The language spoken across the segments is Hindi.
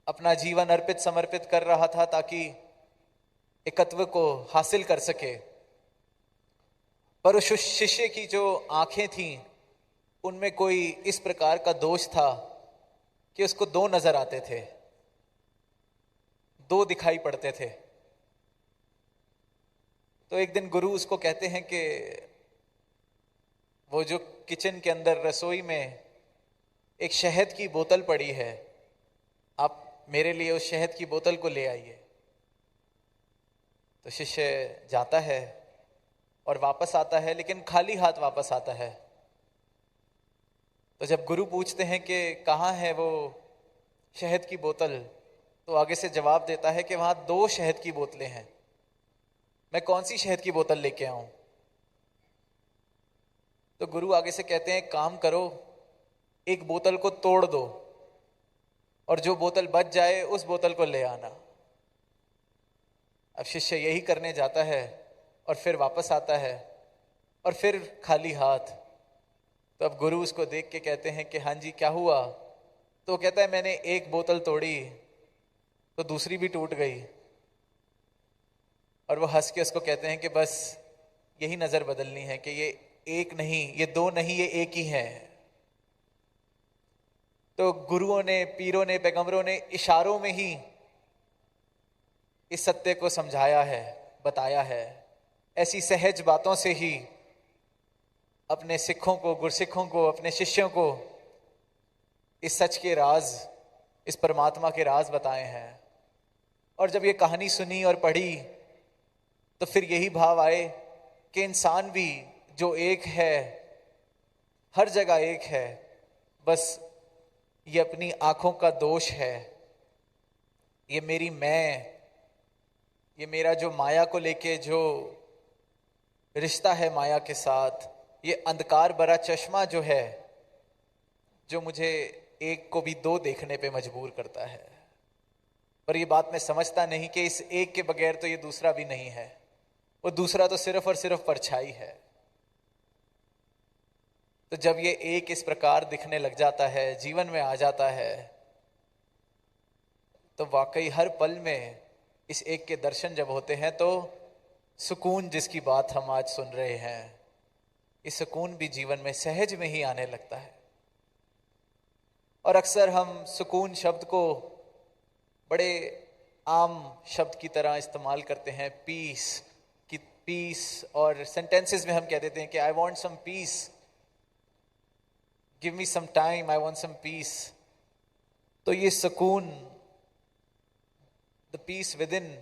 अपना जीवन अर्पित समर्पित कर रहा था ताकि एकत्व को हासिल कर सके। पर उस शिष्य की जो आंखें थीं उनमें कोई इस प्रकार का दोष था कि उसको दो नजर आते थे, दो दिखाई पड़ते थे। तो एक दिन गुरु उसको कहते हैं कि वो जो किचन के अंदर रसोई में एक शहद की बोतल पड़ी है, आप मेरे लिए उस शहद की बोतल को ले आइए। तो शिष्य जाता है और वापस आता है, लेकिन खाली हाथ वापस आता है। तो जब गुरु पूछते हैं कि कहाँ है वो शहद की बोतल, तो आगे से जवाब देता है कि वहां दो शहद की बोतलें हैं, मैं कौन सी शहद की बोतल लेके आऊं। तो गुरु आगे से कहते हैं काम करो, एक बोतल को तोड़ दो और जो बोतल बच जाए उस बोतल को ले आना। अब शिष्य यही करने जाता है और फिर वापस आता है और फिर खाली हाथ। तो अब गुरु उसको देख के कहते हैं कि हाँ जी क्या हुआ। तो कहता है मैंने एक बोतल तोड़ी तो दूसरी भी टूट गई। और वो हंस के उसको कहते हैं कि बस यही नजर बदलनी है कि ये एक नहीं, ये दो नहीं, ये एक ही है। तो गुरुओं ने, पीरों ने, पैगंबरों ने इशारों में ही इस सत्य को समझाया है, बताया है। ऐसी सहज बातों से ही अपने सिखों को, गुरसिखों को, अपने शिष्यों को इस सच के राज, इस परमात्मा के राज बताए हैं। और जब ये कहानी सुनी और पढ़ी तो फिर यही भाव आए कि इंसान भी जो एक है, हर जगह एक है, बस ये अपनी आंखों का दोष है। ये मेरी मैं, ये मेरा जो माया को लेके जो रिश्ता है माया के साथ, ये अंधकार भरा चश्मा जो है, जो मुझे एक को भी दो देखने पे मजबूर करता है। पर ये बात मैं समझता नहीं कि इस एक के बगैर तो ये दूसरा भी नहीं है, वो दूसरा तो सिर्फ और सिर्फ परछाई है। तो जब ये एक इस प्रकार दिखने लग जाता है, जीवन में आ जाता है, तो वाकई हर पल में इस एक के दर्शन जब होते हैं तो सुकून जिसकी बात हम आज सुन रहे हैं, इस सुकून भी जीवन में सहज में ही आने लगता है। और अक्सर हम सुकून शब्द को बड़े आम शब्द की तरह इस्तेमाल करते हैं, पीस की, पीस, और सेंटेंसेस में हम कह देते हैं कि I want some peace, give me some time, I want some peace. तो ये सुकून, द पीस विद इन,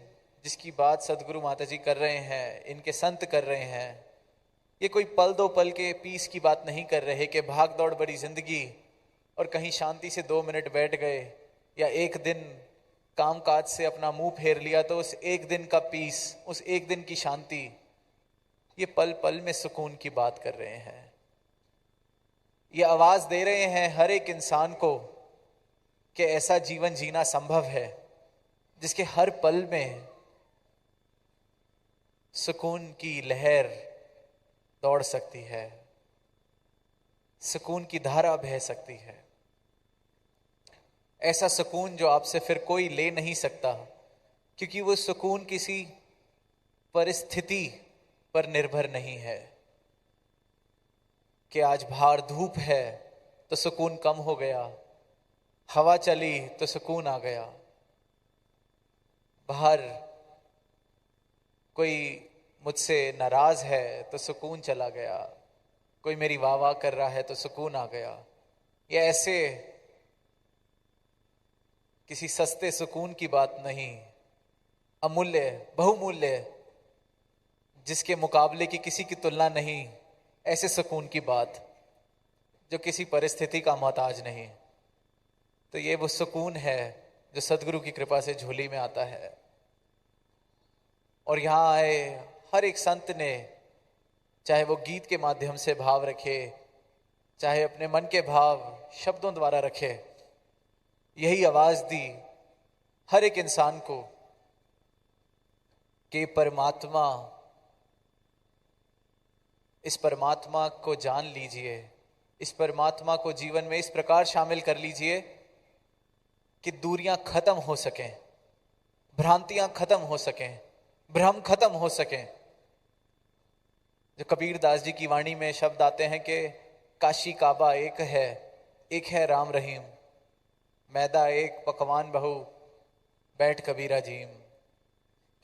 जिसकी बात सदगुरु माता जी कर रहे हैं, इनके संत कर रहे हैं, ये कोई पल दो पल के पीस की बात नहीं कर रहे कि भाग दौड़ बड़ी जिंदगी और कहीं शांति से 2 मिनट बैठ गए या एक दिन काम काज से अपना मुंह फेर लिया तो उस एक दिन का पीस, उस एक दिन की शांति, ये पल पल में सुकून की बात कर रहे हैं। ये आवाज दे रहे हैं हर एक इंसान को कि ऐसा जीवन जीना संभव है जिसके हर पल में सुकून की लहर दौड़ सकती है, सुकून की धारा बह सकती है। ऐसा सुकून जो आपसे फिर कोई ले नहीं सकता, क्योंकि वो सुकून किसी परिस्थिति पर निर्भर नहीं है कि आज बाहर धूप है तो सुकून कम हो गया, हवा चली तो सुकून आ गया, बाहर कोई मुझसे नाराज है तो सुकून चला गया, कोई मेरी वाह वाह कर रहा है तो सुकून आ गया। ये ऐसे किसी सस्ते सुकून की बात नहीं, अमूल्य, बहुमूल्य, जिसके मुकाबले की किसी की तुलना नहीं, ऐसे सुकून की बात जो किसी परिस्थिति का मोहताज नहीं। तो ये वो सुकून है जो सदगुरु की कृपा से झोली में आता है। और यहाँ आए हर एक संत ने, चाहे वो गीत के माध्यम से भाव रखे, चाहे अपने मन के भाव शब्दों द्वारा रखे, यही आवाज दी हर एक इंसान को कि परमात्मा, इस परमात्मा को जान लीजिए, इस परमात्मा को जीवन में इस प्रकार शामिल कर लीजिए कि दूरियां खत्म हो सकें, भ्रांतियां खत्म हो सकें, भ्रम खत्म हो सकें। जो कबीर दास जी की वाणी में शब्द आते हैं कि काशी काबा एक है राम रहीम, मैदा एक पकवान बहु, बैठ कबीरा जीम।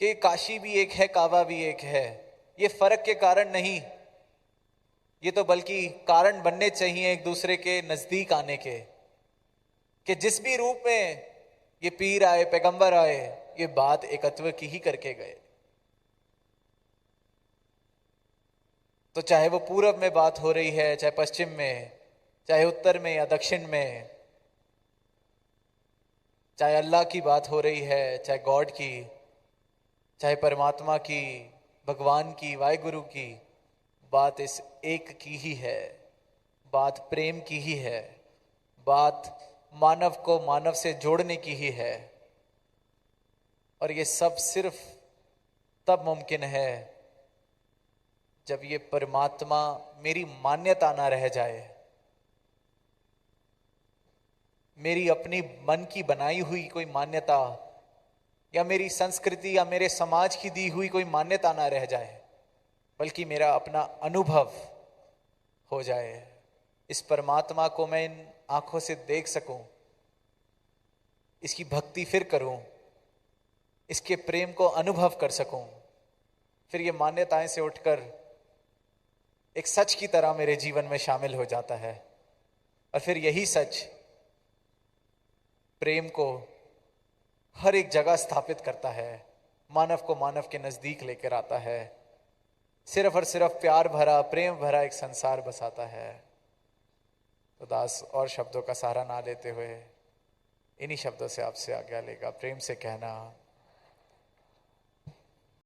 कि काशी भी एक है, काबा भी एक है, ये फर्क के कारण नहीं, ये तो बल्कि कारण बनने चाहिए एक दूसरे के नजदीक आने के। कि जिस भी रूप में ये पीर आए, पैगंबर आए, ये बात एकत्व की ही करके गए। तो चाहे वो पूरब में बात हो रही है, चाहे पश्चिम में, चाहे उत्तर में या दक्षिण में, चाहे अल्लाह की बात हो रही है, चाहे गॉड की, चाहे परमात्मा की, भगवान की, वाहिगुरु की, बात इस एक की ही है, बात प्रेम की ही है, बात मानव को मानव से जोड़ने की ही है। और ये सब सिर्फ तब मुमकिन है जब ये परमात्मा मेरी मान्यता ना रह जाए, मेरी अपनी मन की बनाई हुई कोई मान्यता या मेरी संस्कृति या मेरे समाज की दी हुई कोई मान्यता ना रह जाए, बल्कि मेरा अपना अनुभव हो जाए। इस परमात्मा को मैं इन आंखों से देख सकूं, इसकी भक्ति फिर करूं, इसके प्रेम को अनुभव कर सकूं, फिर ये मान्यताएं से उठकर एक सच की तरह मेरे जीवन में शामिल हो जाता है। और फिर यही सच प्रेम को हर एक जगह स्थापित करता है, मानव को मानव के नजदीक लेकर आता है, सिर्फ और सिर्फ प्यार भरा, प्रेम भरा एक संसार बसाता है। तो दास और शब्दों का सहारा ना लेते हुए इन्हीं शब्दों से आपसे आज्ञा लेगा। प्रेम से कहना